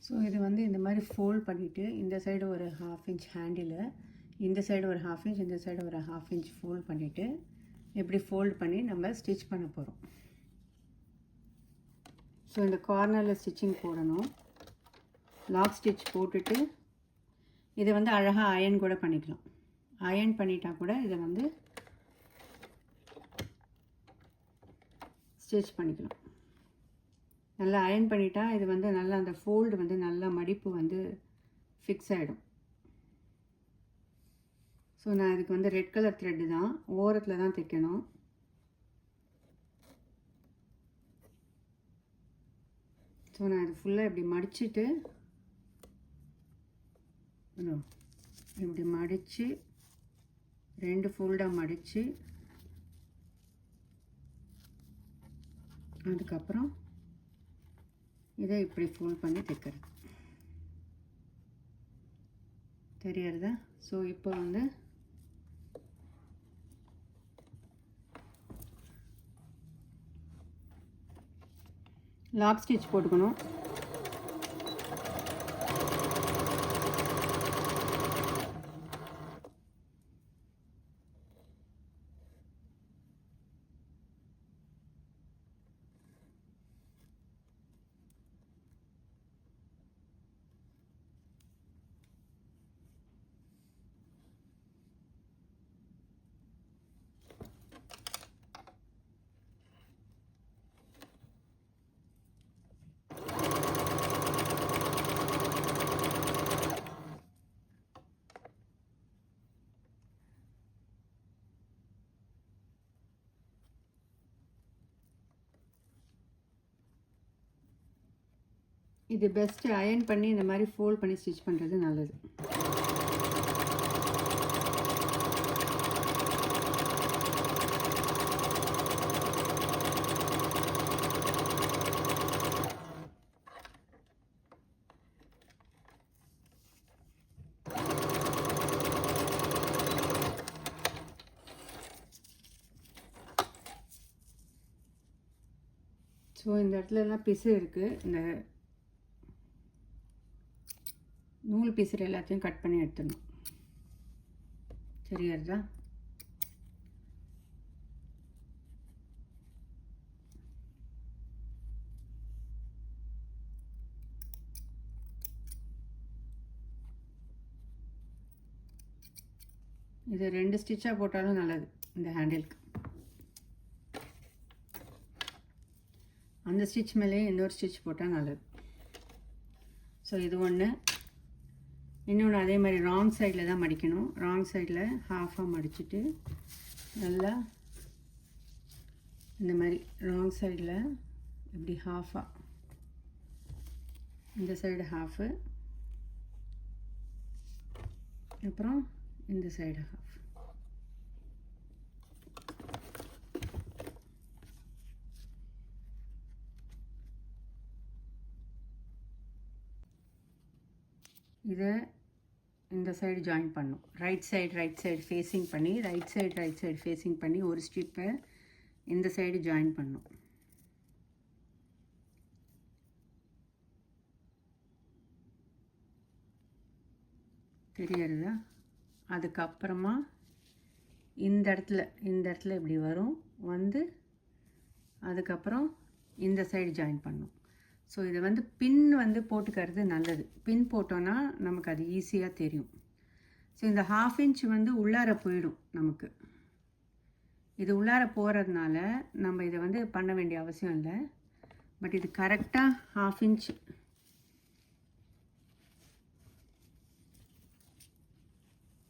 So இது வந்து இந்த மாதிரி ஃபோல்ட் பண்ணிவிட்டு இந்த சைடு ஒரு 1/2 இன்ச் ஹேண்டில், இந்த சைடு ஒரு 1/2 இன்ச், இந்த சைடு ஒரு 1/2 இன்ச் ஃபோல்ட் பண்ணிவிட்டு இப்படி ஃபோல்ட் பண்ணி நம்ம ஸ்டிச் பண்ண போகிறோம். ஸோ இந்த கார்னரில் ஸ்டிச்சிங் போடணும். லாக் ஸ்டிச் போட்டுட்டு இதை வந்து அழகாக அயன் கூட பண்ணிக்கலாம். அயன் பண்ணிட்டா கூட இதை வந்து ஸ்டிச் பண்ணிக்கலாம். நல்லா அயன் பண்ணிட்டா இது வந்து நல்லா அந்த ஃபோல்டு வந்து நல்லா மடிப்பு வந்து ஃபிக்ஸ் ஆகிடும். ஸோ நான் இதுக்கு வந்து ரெட் கலர் த்ரெட்டு தான், ஓரத்தில் தான் தைக்கணும். ஸோ நான் இது ஃபுல்லாக இப்படி மடிச்சுட்டு இப்படி மடித்து 2 ஃபோல்டாக மடித்து அதுக்கப்புறம் இதை இப்படி ஃபோல்ட் பண்ணி தைக்கிறது தெரியறதா? ஸோ இப்போ வந்து லாக் ஸ்டிச் போட்டுக்கணும். இது பெஸ்ட்டு அயன் பண்ணி இந்த மாதிரி ஃபோல்ட் பண்ணி ஸ்டிச் பண்ணுறது நல்லது. ஸோ இந்த இடத்துலலாம் பிசு இருக்குது. இந்த நூல் பீஸில் எல்லாத்தையும் கட் பண்ணி எடுத்துடணும். சரியாருதா? இது 2 ஸ்டிச்சாக போட்டாலும் நல்லது. இந்த ஹேண்டிலுக்கு அந்த ஸ்டிச் மேலேயே இன்னொரு ஸ்டிச் போட்டால் நல்லது. ஸோ இது ஒன்று. இன்னொன்று அதே மாதிரி ராங் சைடில் தான் மடிக்கணும். ராங் சைடில் ஹாஃபாக மடிச்சுட்டு நல்லா இந்த மாதிரி ராங் சைடில் இப்படி ஹாஃபாக, இந்த சைடு ஹாஃபு, அப்புறம் இந்த சைடு ஹாஃப். இதை இந்த சைடு ஜாயின் பண்ணும். ரைட் சைடு ஃபேஸிங் பண்ணி ரைட் சைடு ஃபேஸிங் பண்ணி ஒரு ஸ்ட்ரிப்பை இந்த சைடு ஜாயின் பண்ணும். தெரியறதா? அதுக்கப்புறமா இந்த இடத்துல இப்படி வரும் வந்து அதுக்கப்புறம் இந்த சைடு ஜாயின் பண்ணும். ஸோ இதை வந்து பின் வந்து போட்டுக்கிறது நல்லது. பின் போட்டோன்னா நமக்கு அது ஈஸியாக தெரியும். ஸோ இந்த 1/2 இன்ச் வந்து உள்ளார போயிடும் நமக்கு. இது உள்ளார போகிறதுனால நம்ம இதை வந்து பண்ண வேண்டிய அவசியம் இல்லை. பட் இது கரெக்டாக 1/2 இன்ச்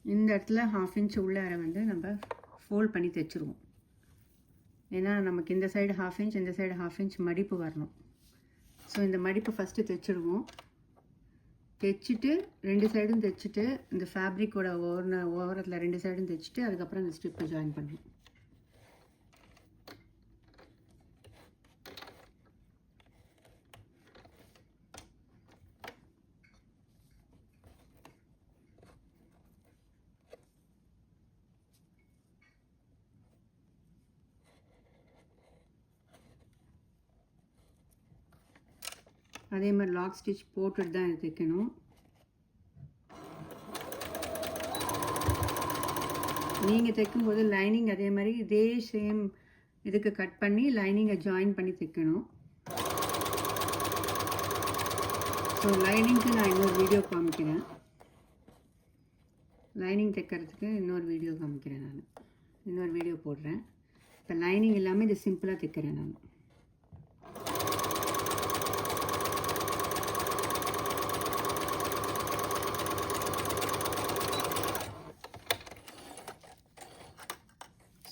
இந்த இடத்துல 1/2 இன்ச் உள்ளார வந்து நம்ம ஃபோல்ட் பண்ணி தைச்சிருவோம். ஏன்னா நமக்கு இந்த சைடு 1/2 இன்ச், இந்த சைடு 1/2 இன்ச் மடிப்பு வரணும். ஸோ இந்த மடிப்பு ஃபஸ்ட்டு தைச்சிடுவோம். தைச்சிட்டு 2 சைடும் தைச்சிட்டு இந்த ஃபேப்ரிக்கோட ஓரத்தில் 2 சைடும் தைச்சிட்டு அதுக்கப்புறம் இந்த ஸ்ட்ரிப்பை ஜாயின் பண்ணுவோம். அதே மாதிரி லாக் ஸ்டிச் போட்டுட்டு தான் தைக்கணும். நீங்கள் தைக்கும்போது லைனிங் அதே மாதிரி இதே சேம் இதுக்கு கட் பண்ணி லைனிங்கை ஜாயின் பண்ணி தைக்கணும். ஸோ லைனிங்க்கு நான் இன்னொரு வீடியோ காமிக்கிறேன். லைனிங் தைக்கிறதுக்கு இன்னொரு வீடியோ காமிக்கிறேன். நான் இன்னொரு வீடியோ போடுறேன். இப்போ லைனிங் இல்லாமல் இது சிம்பிளாக தைக்கிறேன் நான்.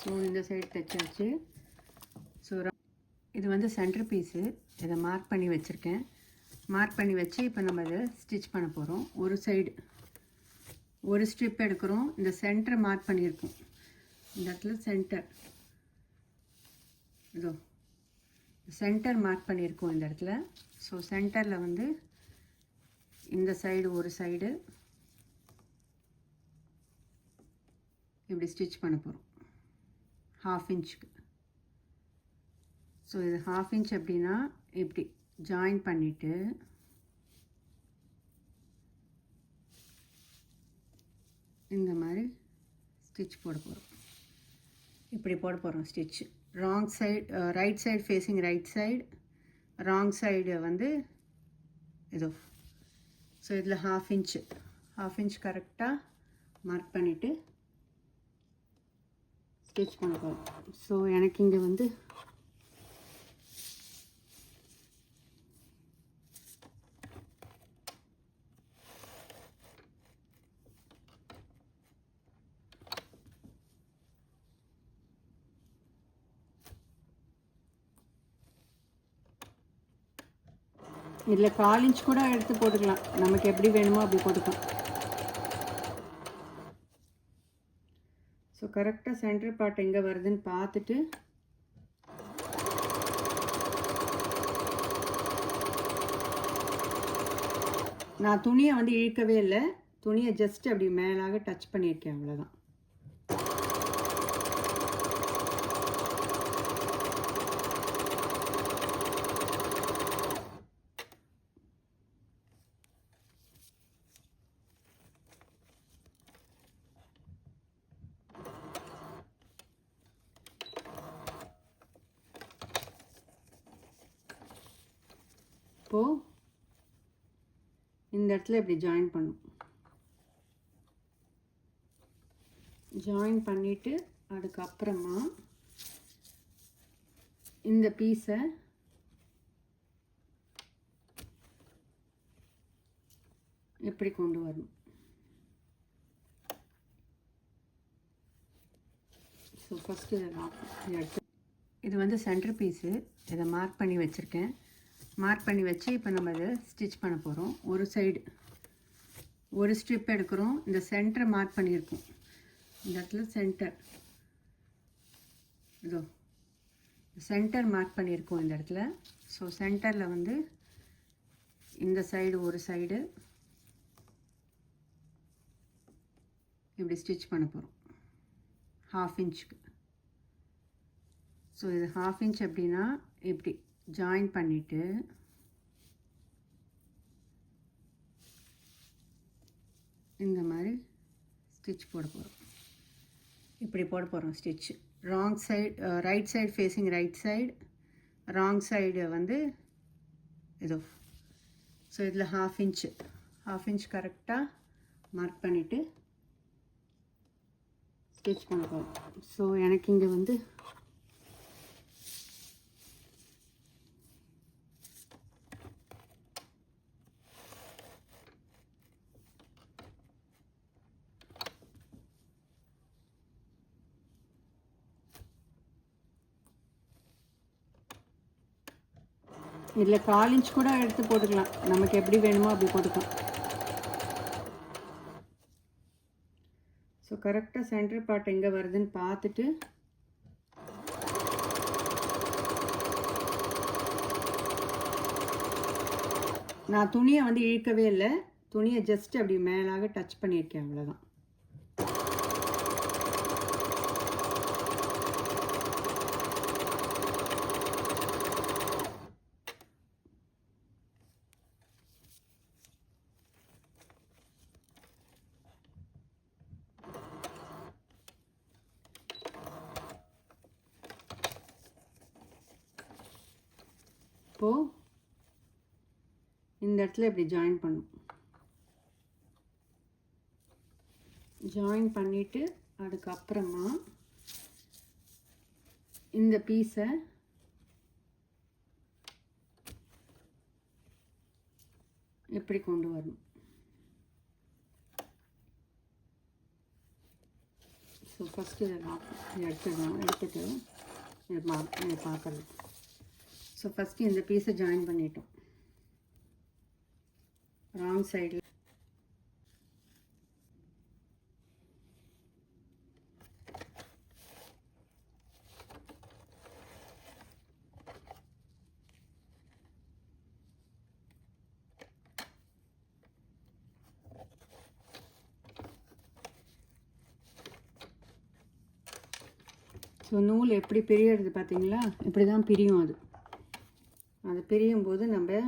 ஸோ இந்த சைடு தைச்சாச்சு. ஸோ இது வந்து சென்டர் பீஸு. இதை மார்க் பண்ணி வச்சுருக்கேன். மார்க் பண்ணி வச்சு இப்போ நம்ம இதை ஸ்டிச் பண்ண போகிறோம். ஒரு சைடு ஒரு ஸ்ட்ரிப் எடுக்கிறோம். இந்த சென்டரை மார்க் பண்ணியிருக்கோம். இந்த இடத்துல சென்டர் இதோ சென்டர் மார்க் பண்ணியிருக்கோம் இந்த இடத்துல. ஸோ சென்டரில் வந்து இந்த சைடு ஒரு சைடு இப்படி ஸ்டிச் பண்ண போகிறோம் 1/2 இன்ச்சுக்கு. ஸோ இது 1/2 இன்ச் அப்படின்னா இப்படி ஜாயின் பண்ணிவிட்டு இந்த மாதிரி ஸ்டிச் போட போகிறோம். இப்படி போட போகிறோம் stitch. Wrong side right side facing right side, wrong side வந்து இதோ. ஸோ இதில் 1/2 இன்ச் கரெக்டாக மார்க் பண்ணிவிட்டு ஸ்டிச் பண்ண போகிறோம். ஸோ எனக்கு இங்கே வந்து இதில் 1/4 இன்ச் கூட எடுத்து போட்டுக்கலாம். நமக்கு எப்படி வேணுமோ அப்படி போட்டுக்கலாம். ஸோ கரெக்டாக சென்டர் பார்ட் எங்கே வருதுன்னு பார்த்துட்டு நான் துணியை வந்து இழுக்கவே இல்லை. துணியை ஜஸ்ட் அப்படி மேலாக டச் பண்ணியிருக்கேன், அவ்வளோதான். இப்போது இந்த இடத்துல இப்படி ஜாயின் பண்ணும். ஜாயின் பண்ணிவிட்டு அதுக்கப்புறமா இந்த பீஸை எப்படி கொண்டு வரணும். ஸோ ஃபஸ்ட்டு இதை எடுத்து இது வந்து சென்டர் பீஸு. இதை மார்க் பண்ணி வச்சுருக்கேன். மார்க் பண்ணி வச்சு இப்போ நம்ம இதை ஸ்டிச் பண்ண போகிறோம். ஒரு சைடு ஒரு ஸ்ட்ரிப் எடுக்கிறோம். இந்த சென்டரை மார்க் பண்ணியிருக்கோம். இந்த இடத்துல சென்டர் இதோ சென்டர் மார்க் பண்ணியிருக்கோம் இந்த இடத்துல. ஸோ சென்டரில் வந்து இந்த சைடு ஒரு சைடு இப்படி ஸ்டிச் பண்ண போகிறோம் 1/2 இன்ச்சுக்கு. ஸோ இது 1/2 இன்ச் அப்படின்னா இப்படி ஜாயின் பண்ணிவிட்டு இந்த மாதிரி ஸ்டிச் போட போகிறோம். இப்படி போட போகிறோம் stitch. Wrong side right side facing right side, wrong side வந்து இதோ. ஸோ இதில் 1/2 இன்ச் கரெக்டாக மார்க் பண்ணிவிட்டு ஸ்டிச் பண்ண போகிறோம். ஸோ எனக்கு இங்கே வந்து இதில் 1/4 இன்ச் கூட எடுத்து போட்டுக்கலாம். நமக்கு எப்படி வேணுமோ அப்படி போட்டுக்கலாம். ஸோ கரெக்டாக சென்டர் பார்ட் எங்கே வருதுன்னு பார்த்துட்டு நான் துணியை வந்து இழுக்கவே இல்லை. துணியை ஜஸ்ட் அப்படி மேலாக டச் பண்ணியிருக்கேன், அவ்வளோதான். இப்போது இந்த இடத்துல இப்படி ஜாயின் பண்ணும். ஜாயின் பண்ணிவிட்டு அதுக்கப்புறமா இந்த பீஸை எப்படி கொண்டு வரணும். ஸோ ஃபஸ்ட்டு இதை எடுத்துட்டு இது பார்க்குறது. ஸோ ஃபஸ்ட்டு இந்த பீஸை ஜாயின் பண்ணிட்டோம். ராங் சைடில் ஸோ நூல் எப்படி பிரியறது பார்த்தீங்களா? இப்படி தான் பிரியும். அது பிரியும் போது நம்ம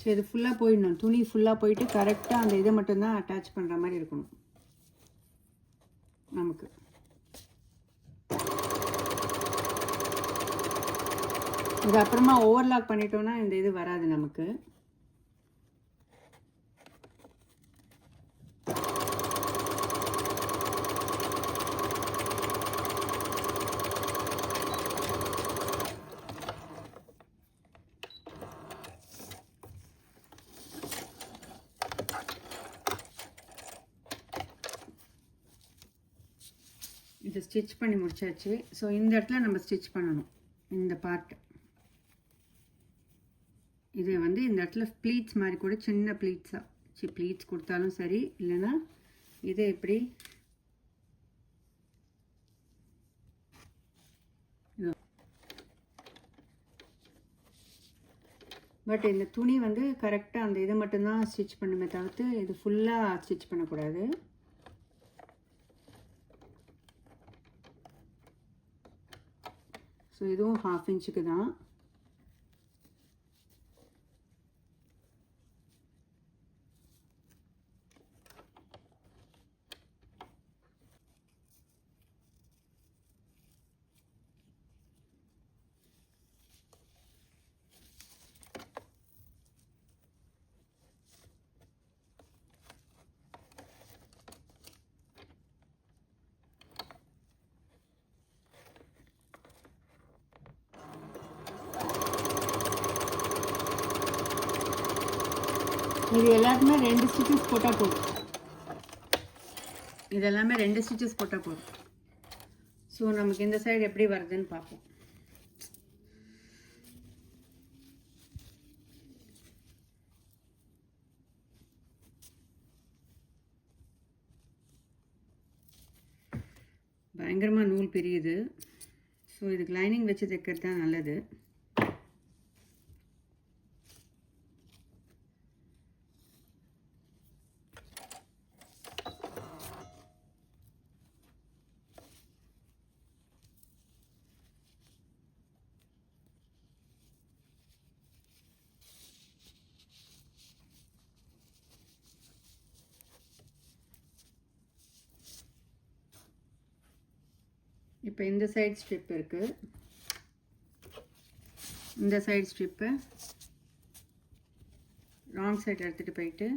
ஸோ இது ஃபுல்லாக போயிடணும். துணி ஃபுல்லாக போயிட்டு கரெக்டாக அந்த இதை மட்டும்தான் அட்டாச் பண்ணுற மாதிரி இருக்கணும் நமக்கு. இது அப்புறமா ஓவர்லாக் பண்ணிட்டோன்னா இந்த இது வராது நமக்கு. இது ஸ்டிச் பண்ணி முடிச்சாச்சு. ஸோ இந்த இடத்துல நம்ம ஸ்டிச் பண்ணணும். இந்த பார்ட் இது வந்து இந்த இடத்துல ப்ளீட்ஸ் மாதிரி கூட சின்ன ப்ளீட்ஸாக ப்ளீட்ஸ் கொடுத்தாலும் சரி, இல்லைன்னா இதை எப்படி பட் இந்த துணி வந்து கரெக்டாக அந்த இதை மட்டும்தான் ஸ்டிச் பண்ணுமே தவிர்த்து இது ஃபுல்லாக ஸ்டிச் பண்ணக்கூடாது. ஸோ இதுவும் 1/2 இன்ச்சுக்கு தான். இது எல்லாருக்குமே 2 ஸ்டிச்சஸ் போட்டால் போதும். இதெல்லாமே 2 ஸ்டிச்சஸ் போட்டால் போதும். ஸோ நமக்கு இந்த சைடு எப்படி வருதுன்னு பார்ப்போம். பயங்கரமாக நூல் பிரியுது. ஸோ இதுக்கு லைனிங் வச்சு தைக்கிறது தான் நல்லது. இப்போ இந்த சைடு ஸ்ட்ரிப் இருக்குது. இந்த சைடு ஸ்ட்ரிப்பை ராங் சைடு எடுத்துகிட்டு போயிட்டு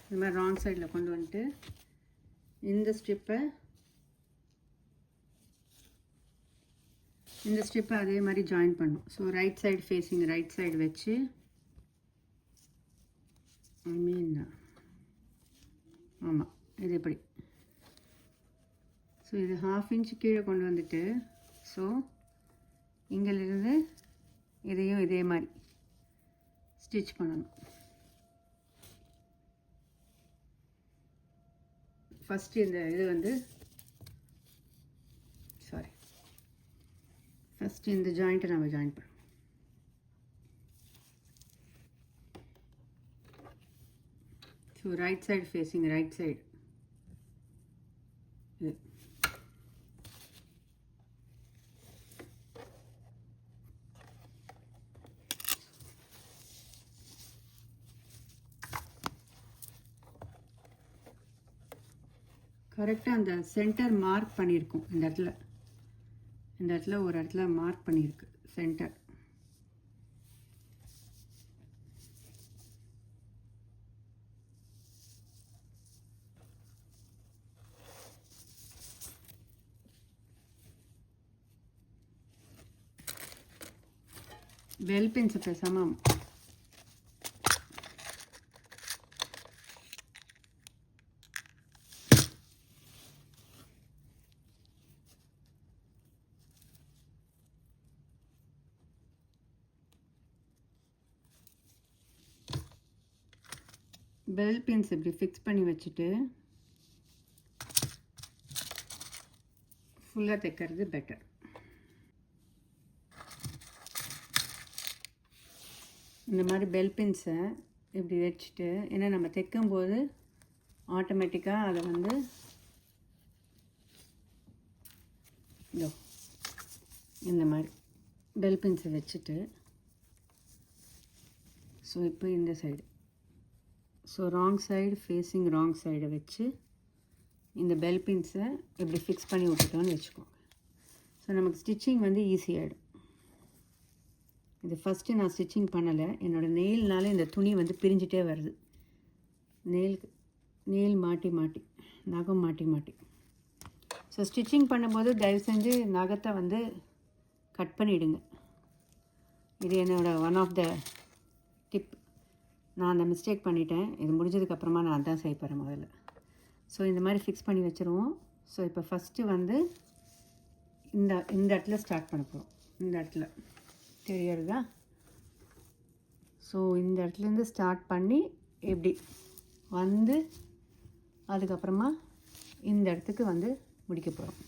இந்த மாதிரி ராங் சைடில் கொண்டு வந்துட்டு இந்த ஸ்ட்ரிப்பை அதே மாதிரி ஜாயின் பண்ணும். So right side facing right side வச்சு ஆமாம் இது இப்படி. ஸோ இது 1/2 இன்ச் கீழே கொண்டு வந்துட்டு ஸோ இங்கிலிருந்து இதையும் இதே மாதிரி ஸ்டிச் பண்ணணும். ஃபஸ்ட்டு இந்த இது வந்து ஃபஸ்ட்டு இந்த ஜாயிண்ட்டை நம்ம ஜாயின் பண்ணணும். So right side facing right side இது கரெக்டாக அந்த சென்டர் மார்க் பண்ணியிருக்கோம். இந்த இடத்துல ஒரு இடத்துல மார்க் பண்ணியிருக்கு சென்டர். பெல் பின்ஸை பேசாமல் பெல் பின்ஸ் இப்படி ஃபிக்ஸ் பண்ணி வச்சுட்டு ஃபுல்லாக தைக்கிறது பெட்டர். இந்த மாதிரி பெல் பின்ஸை இப்படி வச்சுட்டு, ஏன்னா நம்ம தைக்கும்போது ஆட்டோமேட்டிக்காக அதை வந்து இந்த மாதிரி பெல் பின்ஸை வச்சுட்டு, ஸோ இப்போ இந்த side, so wrong side facing wrong சைடை வச்சு இந்த பெல் பின்ஸை இப்படி ஃபிக்ஸ் பண்ணி விட்டுட்டோன்னு வச்சுக்கோங்க. ஸோ நமக்கு ஸ்டிச்சிங் வந்து ஈஸியாகிடும். இது ஃபஸ்ட்டு நான் ஸ்டிச்சிங் பண்ணலை, என்னோடய நெயில்னால இந்த துணி வந்து பிரிஞ்சிட்டே வருது. நெயில் மாட்டி நகம் மாட்டி. ஸோ ஸ்டிச்சிங் பண்ணும்போது தயவு செஞ்சு நகத்தை வந்து கட் பண்ணிவிடுங்க. இது என்னோடய ஒன் ஆஃப் த டிப். நான் அந்த மிஸ்டேக் பண்ணிட்டேன். இது முடிஞ்சதுக்கப்புறமா நான் அதான் செய்ய போகிறேன் முதல்ல. ஸோ இந்த மாதிரி ஃபிக்ஸ் பண்ணி வச்சுருவோம். ஸோ இப்போ ஃபஸ்ட்டு வந்து இந்த இடத்துல ஸ்டார்ட் பண்ண போகிறோம். இந்த இடத்துல தெரியறதா? ஸோ இந்த இடத்துலேருந்து ஸ்டார்ட் பண்ணி எப்படி வந்து அதுக்கப்புறமா இந்த இடத்துக்கு வந்து முடிக்க போகிறோம்.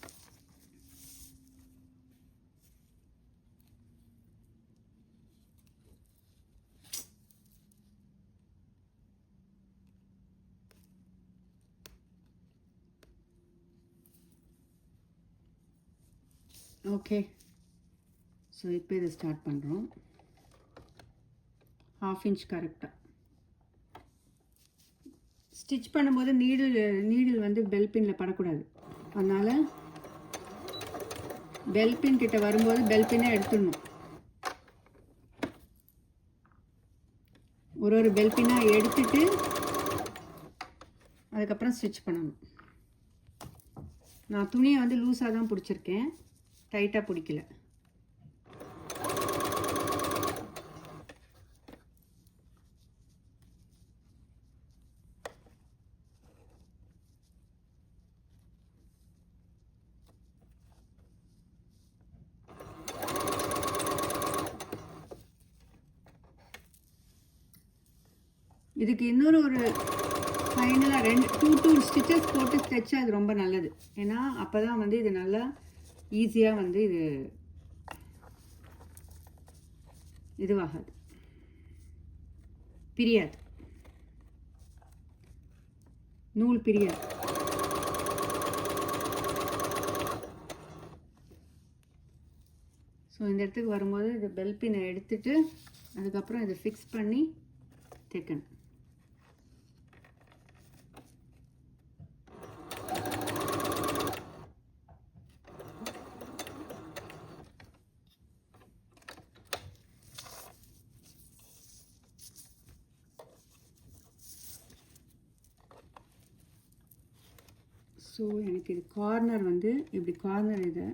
ஓகே, ஸோ இப்போ இதை ஸ்டார்ட் பண்ணுறோம். 1/2 இன்ச் கரெக்டாக ஸ்டிச் பண்ணும்போது நீடில் வந்து பெல் பின்னில் படக்கூடாது. அதனால் பெல் பின் கிட்ட வரும்போது பெல் பின்னை எடுத்துடணும். ஒரு பெல் பின்னாக எடுத்துட்டு அதுக்கப்புறம் ஸ்டிச் பண்ணணும். நான் துணியை வந்து லூஸாக தான் பிடிச்சிருக்கேன், டைட்டாக பிடிக்கல. இதுக்கு இன்னொரு ஃபைனலாக 2 ஸ்டிச்சஸ் போட்டு தைச்சா அது ரொம்ப நல்லது. ஏன்னா அப்போ தான் வந்து இது நல்லா ஈஸியாக வந்து இதுவாகாது, பிரியாது, நூல் பிரியாது. ஸோ இந்த இடத்துக்கு வரும்போது இது பெல் பின்னை எடுத்துட்டு அதுக்கப்புறம் இதை ஃபிக்ஸ் பண்ணி தைக்கணும். ஸோ எனக்கு இது கார்னர் வந்து இப்படி கார்னர் இதை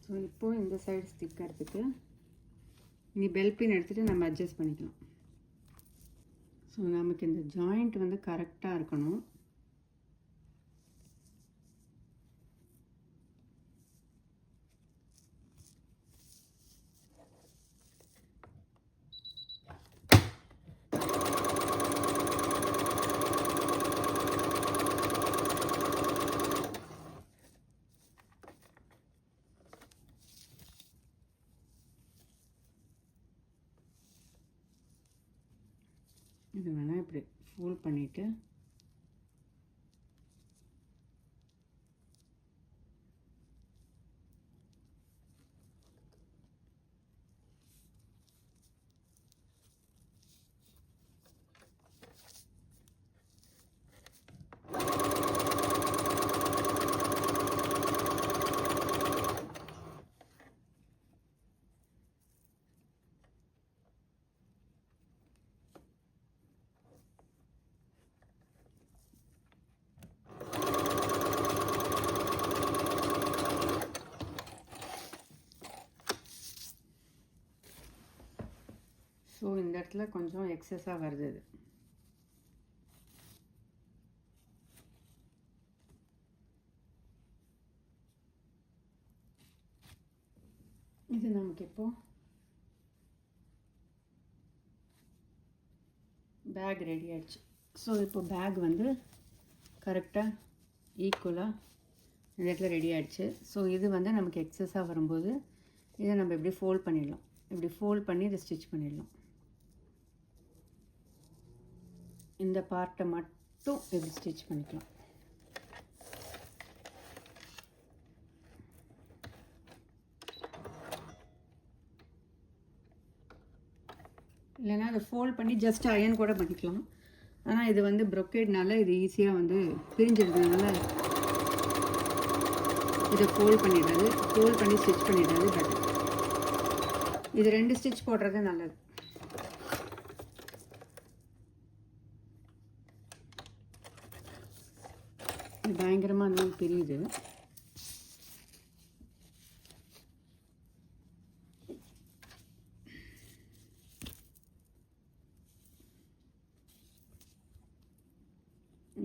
ஸோ இப்போது இந்த சைடு ஸ்டிக்கிறதுக்கு இனி பெல் பின் எடுத்துகிட்டு நம்ம அட்ஜஸ்ட் பண்ணிக்கலாம். ஸோ நமக்கு இந்த ஜாயிண்ட் வந்து கரெக்டாக இருக்கணும். இப்படி ஃபோல்ட் பண்ணிவிட்டு ஸோ இந்த இடத்துல கொஞ்சம் எக்ஸஸாக வருது இது நமக்கு இப்போ பேக் ரெடி ஆகிடுச்சு. ஸோ இப்போ பேக் வந்து கரெக்டாக ஈக்குவலாக இந்த இடத்துல ரெடி ஆகிடுச்சு. ஸோ இது வந்து நமக்கு எக்ஸஸாக வரும்போது இதை நம்ம இப்படி ஃபோல்ட் பண்ணிடலாம். இப்படி ஃபோல்ட் பண்ணி இதை ஸ்டிச் பண்ணிடலாம். இந்த பார்ட்டை மட்டும் இப்படி ஸ்டிச் பண்ணிக்கலாம். இல்லைன்னா அதை ஃபோல்ட் பண்ணி ஜஸ்ட் அயன் கூட பண்ணிக்கலாம். ஆனால் இது வந்து ப்ரொக்கேட்னால இது ஈஸியாக வந்து பிரிஞ்சிருக்கிறதுனால இதை ஃபோல்ட் பண்ணிடுறது, ஃபோல்ட் பண்ணி ஸ்டிச் பண்ணிடுறது பெட்டர். இது 2 ஸ்டிச் போடுறது நல்லது. இது பயங்கரமாக நூல் பிரியுது.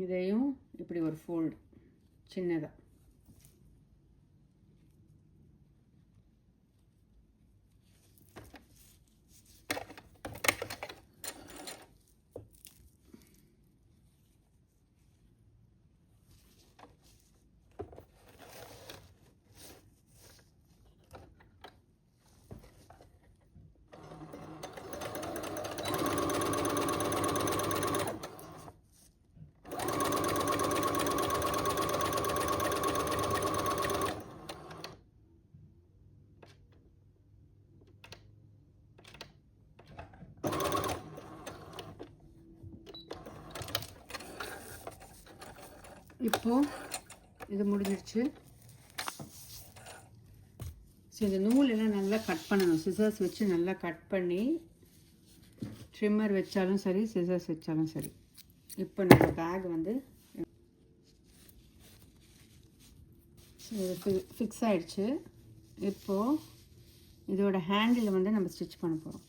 இதையும் இப்படி ஒரு ஃபோல்டு சின்னதாக இப்போது இது முடிஞ்சிடுச்சு. ஸோ இந்த நூலெல்லாம் நல்லா கட் பண்ணணும். சிசர்ஸ் வச்சு நல்லா கட் பண்ணி, ட்ரிம்மர் வச்சாலும் சரி, சிசர்ஸ் வச்சாலும் சரி. இப்போ நம்ம பேக் வந்து இது ஃபிக்ஸ் ஆகிடுச்சு. இப்போது இதோட ஹேண்டில் வந்து நம்ம ஸ்டிச் பண்ண போகிறோம்.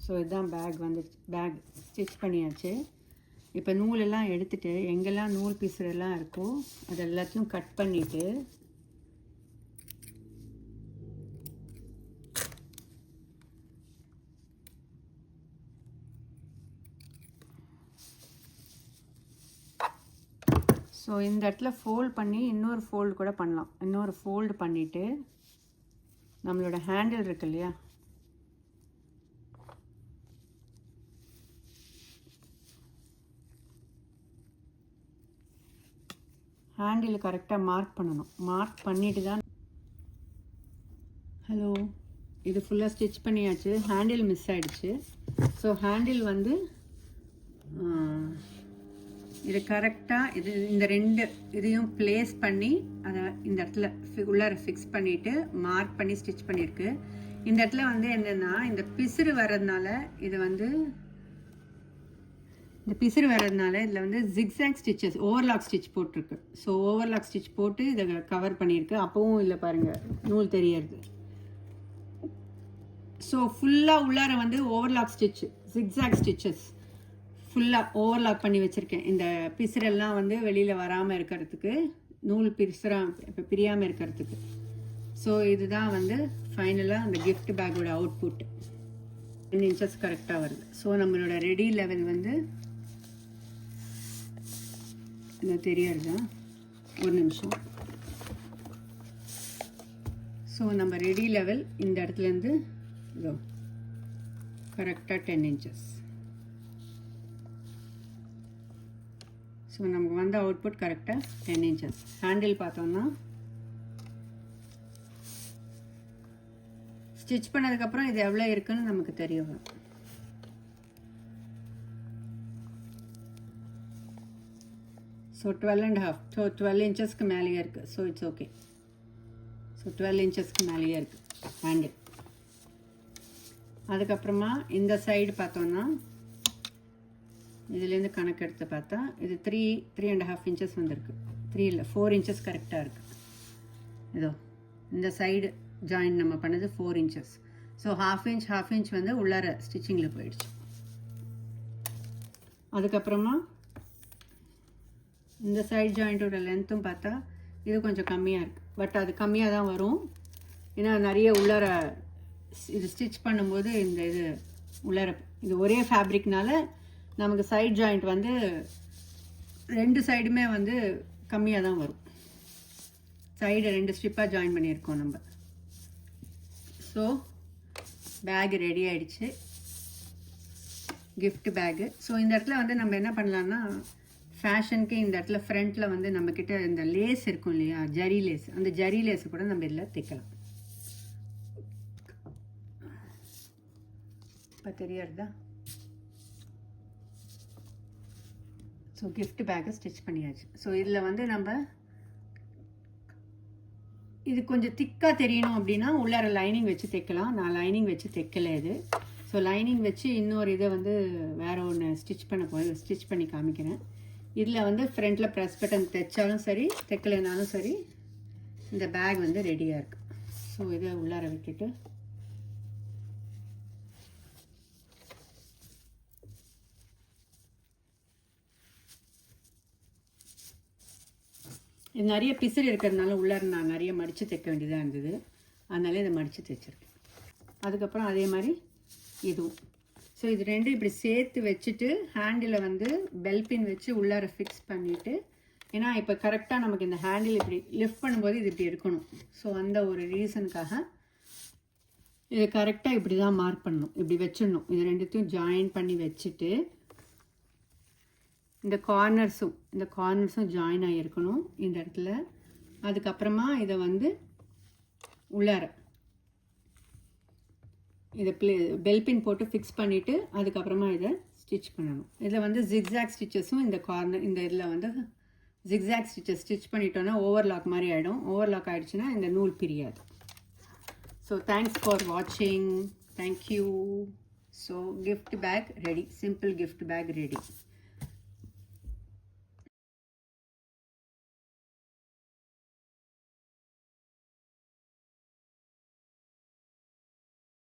ஸோ இதுதான் பேக் வந்து பேக் ஸ்டிச் பண்ணியாச்சு. இப்போ நூலெல்லாம் எடுத்துகிட்டு எங்கெல்லாம் நூல் பீஸெல்லாம் இருக்கோ அது எல்லாத்தையும் கட் பண்ணிவிட்டு ஸோ இந்த இடத்துல ஃபோல்ட் பண்ணி இன்னொரு ஃபோல்டு கூட பண்ணலாம். இன்னொரு ஃபோல்டு பண்ணிவிட்டு நம்மளோட ஹேண்டில் இருக்கு இல்லையா, ஹேண்டில் கரெக்டாக மார்க் பண்ணணும். மார்க் பண்ணிட்டு தான். ஹலோ, இது ஃபுல்லாக ஸ்டிச் பண்ணியாச்சு. ஹேண்டில் மிஸ் ஆகிடுச்சு. ஸோ ஹேண்டில் வந்து இது கரெக்டாக இந்த 2 இதையும் ப்ளேஸ் பண்ணி அதை இந்த இடத்துல உள்ளார ஃபிக்ஸ் பண்ணிவிட்டு மார்க் பண்ணி ஸ்டிச் பண்ணியிருக்கு. இந்த இடத்துல வந்து என்னென்னா இந்த பிசுறு வர்றதுனால இது வந்து இதில் வந்து ஜிக்ஸாக் ஸ்டிச்சஸ் ஓவர்லாக் ஸ்டிச் போட்டிருக்கு. ஸோ ஓவர்லாக் ஸ்டிச் போட்டு இதை கவர் பண்ணியிருக்கு. அப்போவும் இல்லை பாருங்கள், நூல் தெரியறது. ஸோ ஃபுல்லாக உள்ளார வந்து ஓவர்லாக் ஸ்டிச், ஜிக்ஸாக் ஸ்டிச்சஸ் ஃபுல்லாக ஓவர்லாக் பண்ணி வச்சுருக்கேன். இந்த பிசுரெல்லாம் வந்து வெளியில் வராமல் இருக்கிறதுக்கு, நூல் பிரியாமல் இருக்கிறதுக்கு. ஸோ இதுதான் வந்து ஃபைனலாக அந்த கிஃப்ட் பேக்கோட அவுட்புட். 10 inches கரெக்டாக வருது. ஸோ நம்மளோட ரெடி லெவல் வந்து இது தெரியாதுதா, ஒரு நிமிஷம். ஸோ நம்ம ரெடி லெவல் இந்த இடத்துலேருந்து இதோ கரெக்டாக 10 inches. நமக்கு வந்த அவுட்புட் கரெக்டாக 10 inches. ஹேண்டில் பார்த்தோம்னா ஸ்டிச் பண்ணதுக்கப்புறம் இது எவ்வளோ இருக்குன்னு நமக்கு தெரிய வரும். ஸோ 12.5, ஸோ 12 inchesக்கு மேலேயே இருக்குது. So it's okay. ஸோ 12 inchesக்கு மேலேயே இருக்குது ஹேண்டில். அதுக்கப்புறமா இந்த சைடு பார்த்தோன்னா இதுலேருந்து கணக்கு எடுத்து பார்த்தா இது 3.5 inches வந்திருக்கு. 3 இல்லை 4 inches கரெக்டாக இருக்குது. இதோ இந்த சைடு ஜாயின் நம்ம பண்ணது 4 inches. ஸோ half inch வந்து உள்ளார ஸ்டிச்சிங்கில் போயிடுச்சு. அதுக்கப்புறமா இந்த சைடு ஜாயிண்ட்டோட லென்த்தும் பார்த்தா இது கொஞ்சம் கம்மியாக இருக்குது. பட் அது கம்மியாக தான் வரும். ஏன்னா நிறைய உள்ளார இது ஸ்டிச் பண்ணும்போது இந்த இது உள்ளார இது ஒரே ஃபேப்ரிக்னால நமக்கு சைடு ஜாயிண்ட் வந்து 2 சைடுமே வந்து கம்மியாக தான் வரும். சைடு 2 ஸ்ட்ரிப்பாக ஜாயின் பண்ணியிருக்கோம் நம்ம. ஸோ பேக் ரெடி ஆகிடுச்சு, கிஃப்ட் பேக்கு. ஸோ இந்த இடத்துல வந்து நம்ம என்ன பண்ணலான்னா ஃபேஷனுக்கு இந்த இடத்துல ஃப்ரண்ட்டில் வந்து நம்மக்கிட்ட இந்த லேஸ் இருக்கும் இல்லையா, ஜரி லேஸ், அந்த ஜரி லேஸை கூட நம்ம இதில் தைக்கலாம். இப்போ தெரியறதா? ஸோ கிஃப்ட் பேக்கை ஸ்டிச் பண்ணியாச்சு. ஸோ இதில் வந்து நம்ம இது கொஞ்சம் திக்காக தெரியணும் அப்படின்னா உள்ளார லைனிங் வச்சு தைக்கலாம். நான் லைனிங் வச்சு தைக்கலை இது. ஸோ லைனிங் வச்சு இன்னொரு இதை வந்து வேறு ஒன்று ஸ்டிச் பண்ணி காமிக்கிறேன். இதில் வந்து ஃப்ரண்ட்டில் ப்ரெஸ் பட்டன் தைச்சாலும் சரி தைக்கலைனாலும் சரி இந்த பேக் வந்து ரெடியாக இருக்குது. ஸோ இதை உள்ளார விட்டுட்டு இது நிறைய பிசிறு இருக்கிறதுனால உள்ளார நான் நிறைய மடித்து தைக்க வேண்டியதாக இருந்தது. அதனால இதை மடித்து தைச்சிருக்கேன். அதுக்கப்புறம் அதே மாதிரி இதுவும். ஸோ இது ரெண்டும் இப்படி சேர்த்து வச்சுட்டு ஹேண்டில் வந்து பெல் பின் வச்சு உள்ளார ஃபிக்ஸ் பண்ணிவிட்டு, ஏன்னா இப்போ கரெக்டாக நமக்கு இந்த ஹேண்டில் இப்படி லிஃப்ட் பண்ணும்போது இது இப்படி இருக்கணும். ஸோ அந்த ஒரு ரீசனுக்காக இது கரெக்டாக இப்படி தான் மார்க் பண்ணணும், இப்படி வச்சிடணும். இது ரெண்டுத்தையும் ஜாயின் பண்ணி வச்சுட்டு இந்த கார்னர்ஸும் ஜாயின் ஆகியிருக்கணும் இந்த இடத்துல. அதுக்கப்புறமா இதை வந்து உள்ளார இதை பெல் பின் போட்டு ஃபிக்ஸ் பண்ணிவிட்டு அதுக்கப்புறமா இதை ஸ்டிச் பண்ணணும். இதில் வந்து ஜிக்ஸாக் ஸ்டிச்சஸும் இந்த கார்னர் இந்த இதில் வந்து ஜிக்ஸாக் ஸ்டிச்சஸ் ஸ்டிச் பண்ணிட்டோன்னா ஓவர்லாக் மாதிரி ஆகிடும். ஓவர்லாக் ஆகிடுச்சுன்னா இந்த நூல் பிரியாது. ஸோ தேங்க்ஸ் ஃபார் வாட்சிங். Thank you. So gift bag ready, simple gift bag ready.